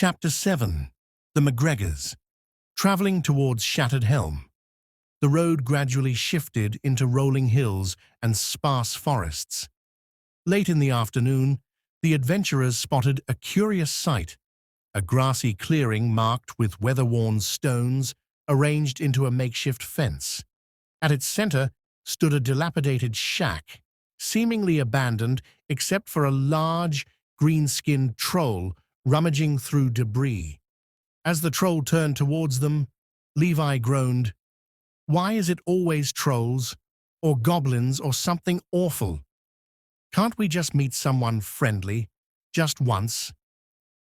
Chapter 7. The McGregors. Travelling towards Shattered Helm. The road gradually shifted into rolling hills and sparse forests. Late in the afternoon, the adventurers spotted a curious sight, a grassy clearing marked with weather-worn stones arranged into a makeshift fence. At its center stood a dilapidated shack, seemingly abandoned except for a large, green-skinned troll rummaging through debris. As the troll turned towards them, Levi groaned, "Why is it always trolls, or goblins, or something awful? Can't we just meet someone friendly, just once?"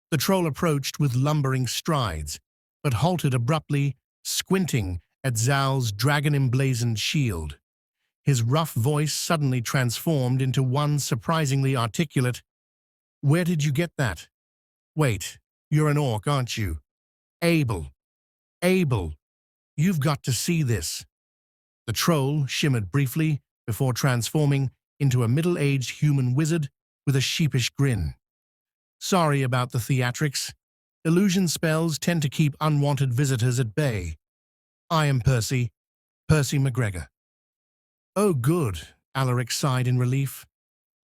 The troll approached with lumbering strides, but halted abruptly, squinting at Zal's dragon-emblazoned shield. His rough voice suddenly transformed into one surprisingly articulate. "Where did you get that? Wait, you're an orc, aren't you? Abel, you've got to see this." The troll shimmered briefly before transforming into a middle-aged human wizard with a sheepish grin. "Sorry about the theatrics. Illusion spells tend to keep unwanted visitors at bay. I am Percy McGregor." "Oh, good," Alaric sighed in relief.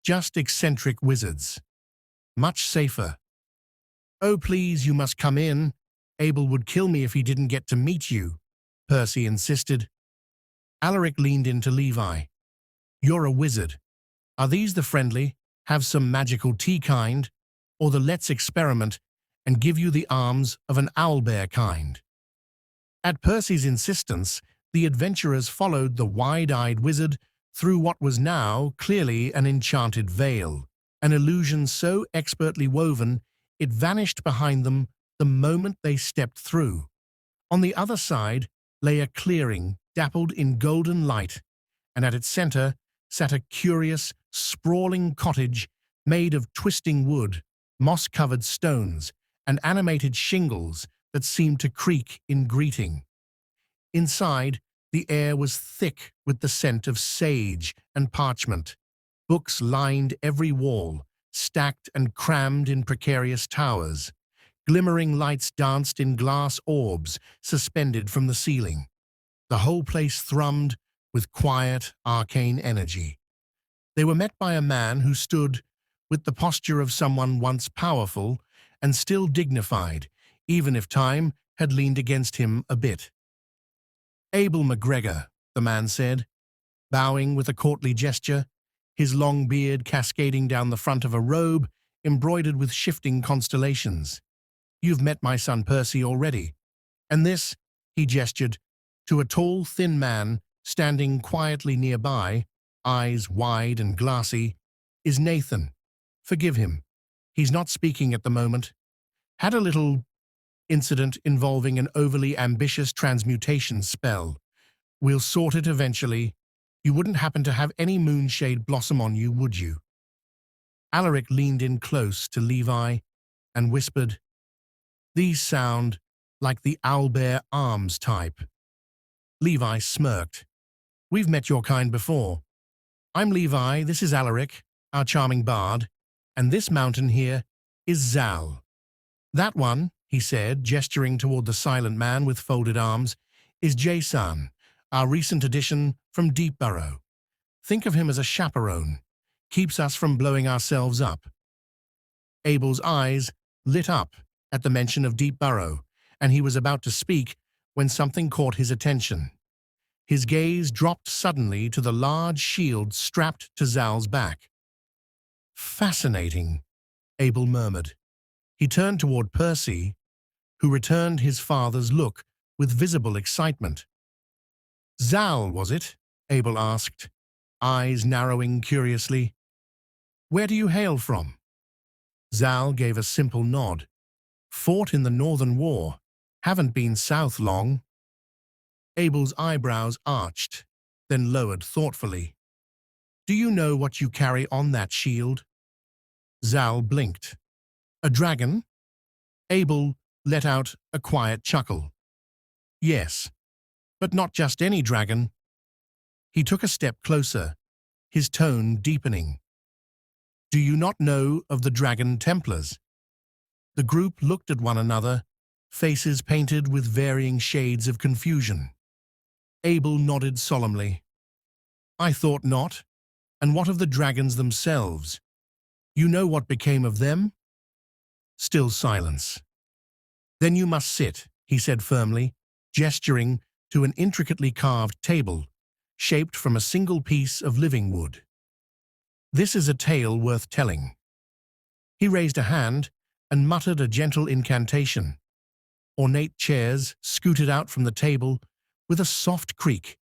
"Just eccentric wizards. Much safer." "Oh, please, you must come in. Abel would kill me if he didn't get to meet you," Percy insisted. Alaric leaned into Levi. "You're a wizard. Are these the friendly, have some magical tea kind, or the let's experiment and give you the arms of an owlbear kind?" At Percy's insistence, the adventurers followed the wide-eyed wizard through what was now clearly an enchanted veil, an illusion so expertly woven it vanished behind them the moment they stepped through. On the other side lay a clearing dappled in golden light, and at its center sat a curious, sprawling cottage made of twisting wood, moss-covered stones, and animated shingles that seemed to creak in greeting. Inside, the air was thick with the scent of sage and parchment. Books lined every wall, stacked and crammed in precarious towers. Glimmering lights danced in glass orbs suspended from the ceiling. The whole place thrummed with quiet, arcane energy. They were met by a man who stood with the posture of someone once powerful and still dignified, even if time had leaned against him a bit. "Abel McGregor," the man said, bowing with a courtly gesture, his long beard cascading down the front of a robe embroidered with shifting constellations. "You've met my son Percy already. And this," he gestured, to a tall, thin man standing quietly nearby, eyes wide and glassy, "is Nathan. Forgive him. He's not speaking at the moment. Had a little incident involving an overly ambitious transmutation spell. We'll sort it eventually. You wouldn't happen to have any moonshade blossom on you, would you?" Alaric leaned in close to Levi and whispered, "These sound like the owlbear arms type." Levi smirked. "We've met your kind before. I'm Levi, this is Alaric, our charming bard, and this mountain here is Zal. That one," he said, gesturing toward the silent man with folded arms, "is Jason, our recent addition from Deep Burrow. Think of him as a chaperone. Keeps us from blowing ourselves up." Abel's eyes lit up at the mention of Deep Burrow, and he was about to speak when something caught his attention. His gaze dropped suddenly to the large shield strapped to Zal's back. "Fascinating," Abel murmured. He turned toward Percy, who returned his father's look with visible excitement. "Zal, was it?" Abel asked, eyes narrowing curiously. "Where do you hail from?" Zal gave a simple nod. "Fought in the Northern War. Haven't been south long." Abel's eyebrows arched, then lowered thoughtfully. "Do you know what you carry on that shield?" Zal blinked. "A dragon?" Abel let out a quiet chuckle. "Yes, but not just any dragon." He took a step closer, his tone deepening. "Do you not know of the Dragon Templars?" The group looked at one another, faces painted with varying shades of confusion. Abel nodded solemnly. I thought not. And what of the dragons themselves? You know what became of them? Still silence. Then you must sit, he said firmly, gesturing to an intricately carved table, shaped from a single piece of living wood. This is a tale worth telling. He raised a hand and muttered a gentle incantation. Ornate chairs scooted out from the table with a soft creak,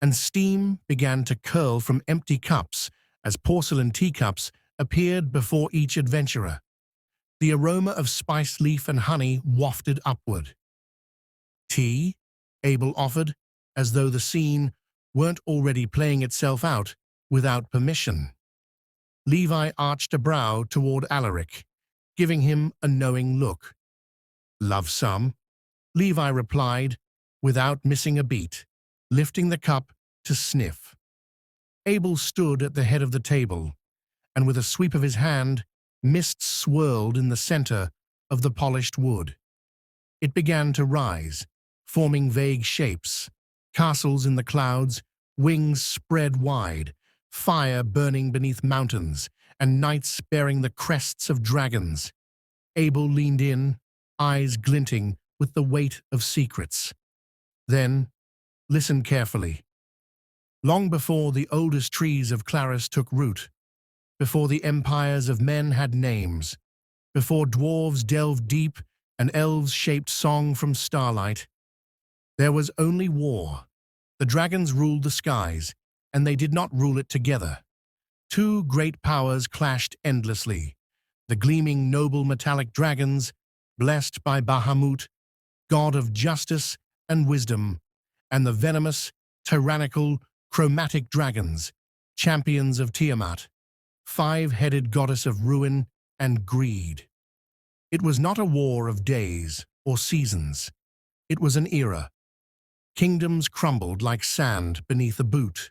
and steam began to curl from empty cups as porcelain teacups appeared before each adventurer. The aroma of spice leaf and honey wafted upward. Tea? Abel offered, as though the scene weren't already playing itself out without permission. Levi arched a brow toward Alaric, giving him a knowing look. Love some? Levi replied, without missing a beat, lifting the cup to sniff. Abel stood at the head of the table, and with a sweep of his hand, mist swirled in the center of the polished wood. It began to rise, forming vague shapes, castles in the clouds, wings spread wide, fire burning beneath mountains, and knights bearing the crests of dragons. Abel leaned in, eyes glinting with the weight of secrets. Then, listen carefully. Long before the oldest trees of Claris took root, before the empires of men had names, before dwarves delved deep and elves shaped song from starlight, there was only war. The dragons ruled the skies, and they did not rule it together. Two great powers clashed endlessly. The gleaming noble metallic dragons, blessed by Bahamut, god of justice and wisdom, and the venomous, tyrannical, chromatic dragons, champions of Tiamat, five-headed goddess of ruin and greed. It was not a war of days or seasons. It was an era. Kingdoms crumbled like sand beneath a boot.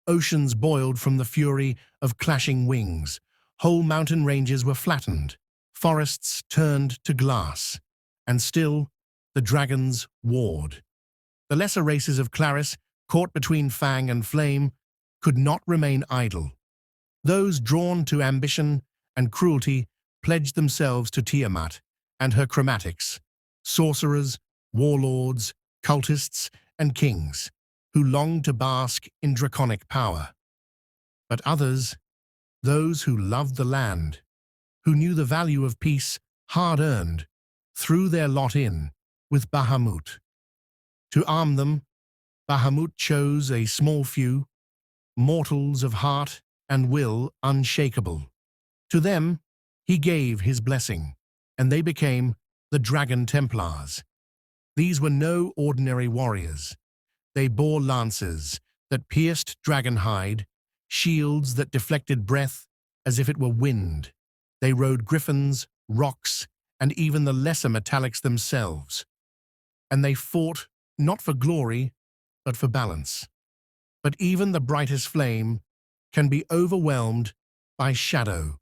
Oceans boiled from the fury of clashing wings. Whole mountain ranges were flattened. Forests turned to glass. And still, the dragons warred. The lesser races of Claris, caught between fang and flame, could not remain idle. Those drawn to ambition and cruelty pledged themselves to Tiamat and her chromatics, sorcerers, warlords, cultists, and kings, who longed to bask in draconic power. But others, those who loved the land, who knew the value of peace hard-earned, threw their lot in with Bahamut. To arm them, Bahamut chose a small few, mortals of heart and will unshakable. To them, he gave his blessing, and they became the Dragon Templars. These were no ordinary warriors. They bore lances that pierced dragon hide, shields that deflected breath as if it were wind. They rode griffins, rocks, and even the lesser metallics themselves. And they fought not for glory, but for balance. But even the brightest flame can be overwhelmed by shadow.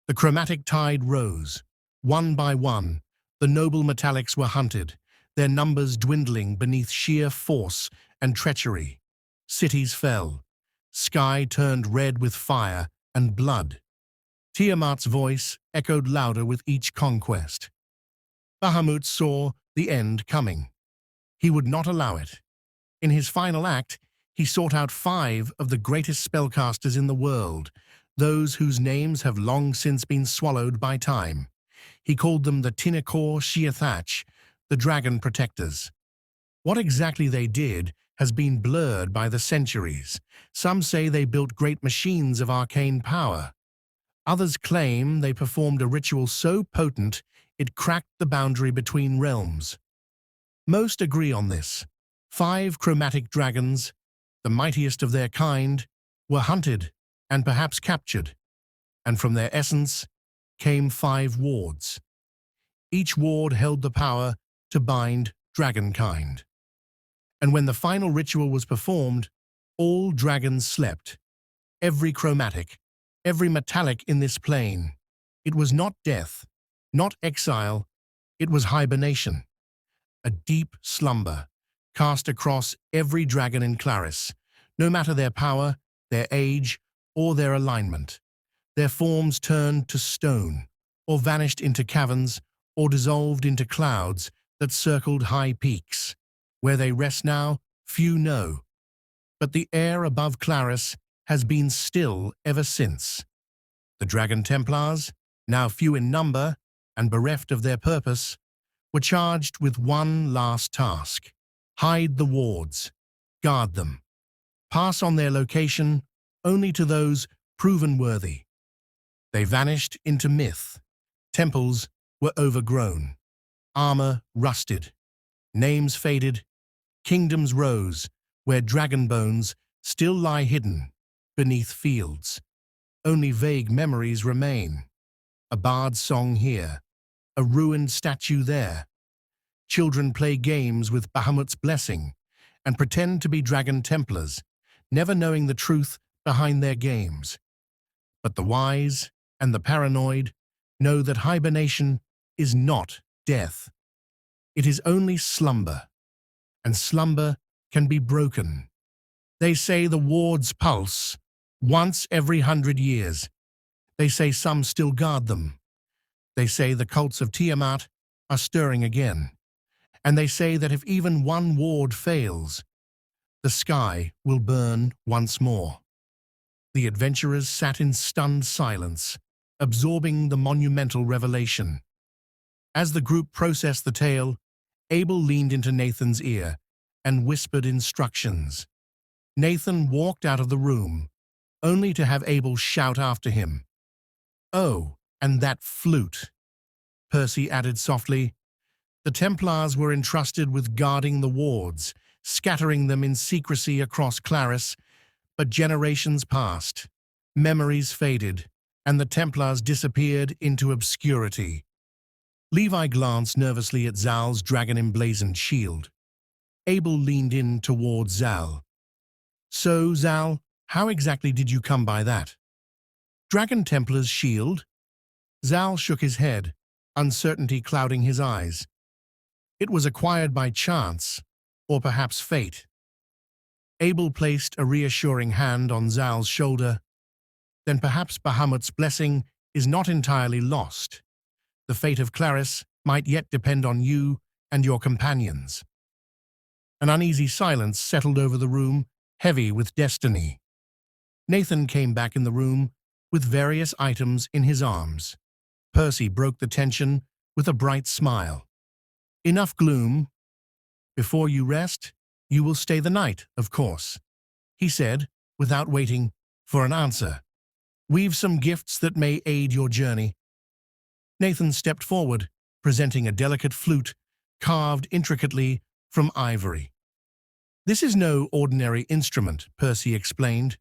The chromatic tide rose. One by one, the noble metallics were hunted, their numbers dwindling beneath sheer force and treachery. Cities fell. Sky turned red with fire and blood. Tiamat's voice echoed louder with each conquest. Bahamut saw the end coming. He would not allow it. In his final act, he sought out 5 of the greatest spellcasters in the world, those whose names have long since been swallowed by time. He called them the Tinakor Shiathach, the Dragon Protectors. What exactly they did has been blurred by the centuries. Some say they built great machines of arcane power. Others claim they performed a ritual so potent it cracked the boundary between realms. Most agree on this. 5 chromatic dragons, the mightiest of their kind, were hunted and perhaps captured, and from their essence came 5 wards. Each ward held the power to bind dragonkind. And when the final ritual was performed, all dragons slept. Every chromatic, every metallic in this plane. It was not death. Not exile, it was hibernation, a deep slumber cast across every dragon in Claris, no matter their power, their age, or their alignment. Their forms turned to stone, or vanished into caverns, or dissolved into clouds that circled high peaks. Where they rest now, few know. But the air above Claris has been still ever since. The Dragon Templars, now few in number and bereft of their purpose, were charged with one last task: hide the wards, guard them, pass on their location only to those proven worthy. They vanished into myth. Temples were overgrown, armor rusted, names faded, kingdoms rose where dragon bones still lie hidden beneath fields. Only vague memories remain. A bard's song here, a ruined statue there. Children play games with Bahamut's blessing and pretend to be Dragon Templars, never knowing the truth behind their games. But the wise and the paranoid know that hibernation is not death. It is only slumber, and slumber can be broken. They say the wards pulse once every 100 years. They say some still guard them. They say the cults of Tiamat are stirring again. And they say that if even one ward fails, the sky will burn once more. The adventurers sat in stunned silence, absorbing the monumental revelation. As the group processed the tale, Abel leaned into Nathan's ear and whispered instructions. Nathan walked out of the room, only to have Abel shout after him, "Oh, and that flute." Percy added softly, "The Templars were entrusted with guarding the wards, scattering them in secrecy across Claris, but generations passed, memories faded, and the Templars disappeared into obscurity." Levi glanced nervously at Zal's dragon-emblazoned shield. Abel leaned in towards Zal. "So, Zal, how exactly did you come by that?" "Dragon Templar's shield?" Zal shook his head, uncertainty clouding his eyes. "It was acquired by chance, or perhaps fate." Abel placed a reassuring hand on Zal's shoulder. "Then perhaps Bahamut's blessing is not entirely lost. The fate of Claris might yet depend on you and your companions." An uneasy silence settled over the room, heavy with destiny. Nathan came back in the room with various items in his arms. Percy broke the tension with a bright smile. "Enough gloom. Before you rest, you will stay the night, of course," he said, without waiting for an answer. "We've some gifts that may aid your journey." Nathan stepped forward, presenting a delicate flute carved intricately from ivory. "This is no ordinary instrument," Percy explained.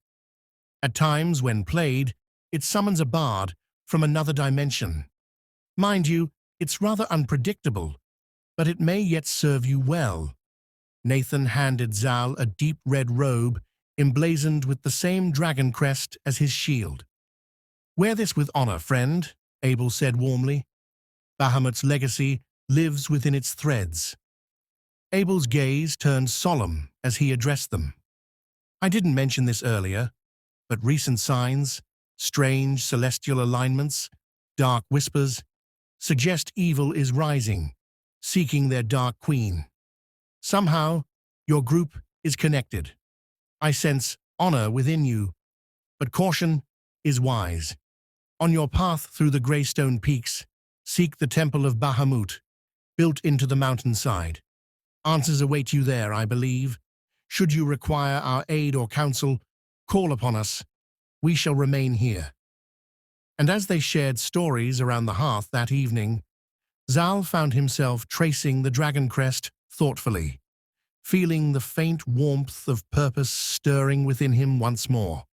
"At times, when played, it summons a bard from another dimension. Mind you, it's rather unpredictable, but it may yet serve you well." Nathan handed Zal a deep red robe emblazoned with the same dragon crest as his shield. "Wear this with honor, friend," Abel said warmly. "Bahamut's legacy lives within its threads." Abel's gaze turned solemn as he addressed them. "I didn't mention this earlier, but recent signs, strange celestial alignments, dark whispers, suggest evil is rising, seeking their dark queen. Somehow, your group is connected. I sense honor within you, but caution is wise. On your path through the Greystone Peaks, seek the Temple of Bahamut, built into the mountainside. Answers await you there, I believe. Should you require our aid or counsel, call upon us. We shall remain here." And as they shared stories around the hearth that evening, Zal found himself tracing the dragon crest thoughtfully, feeling the faint warmth of purpose stirring within him once more.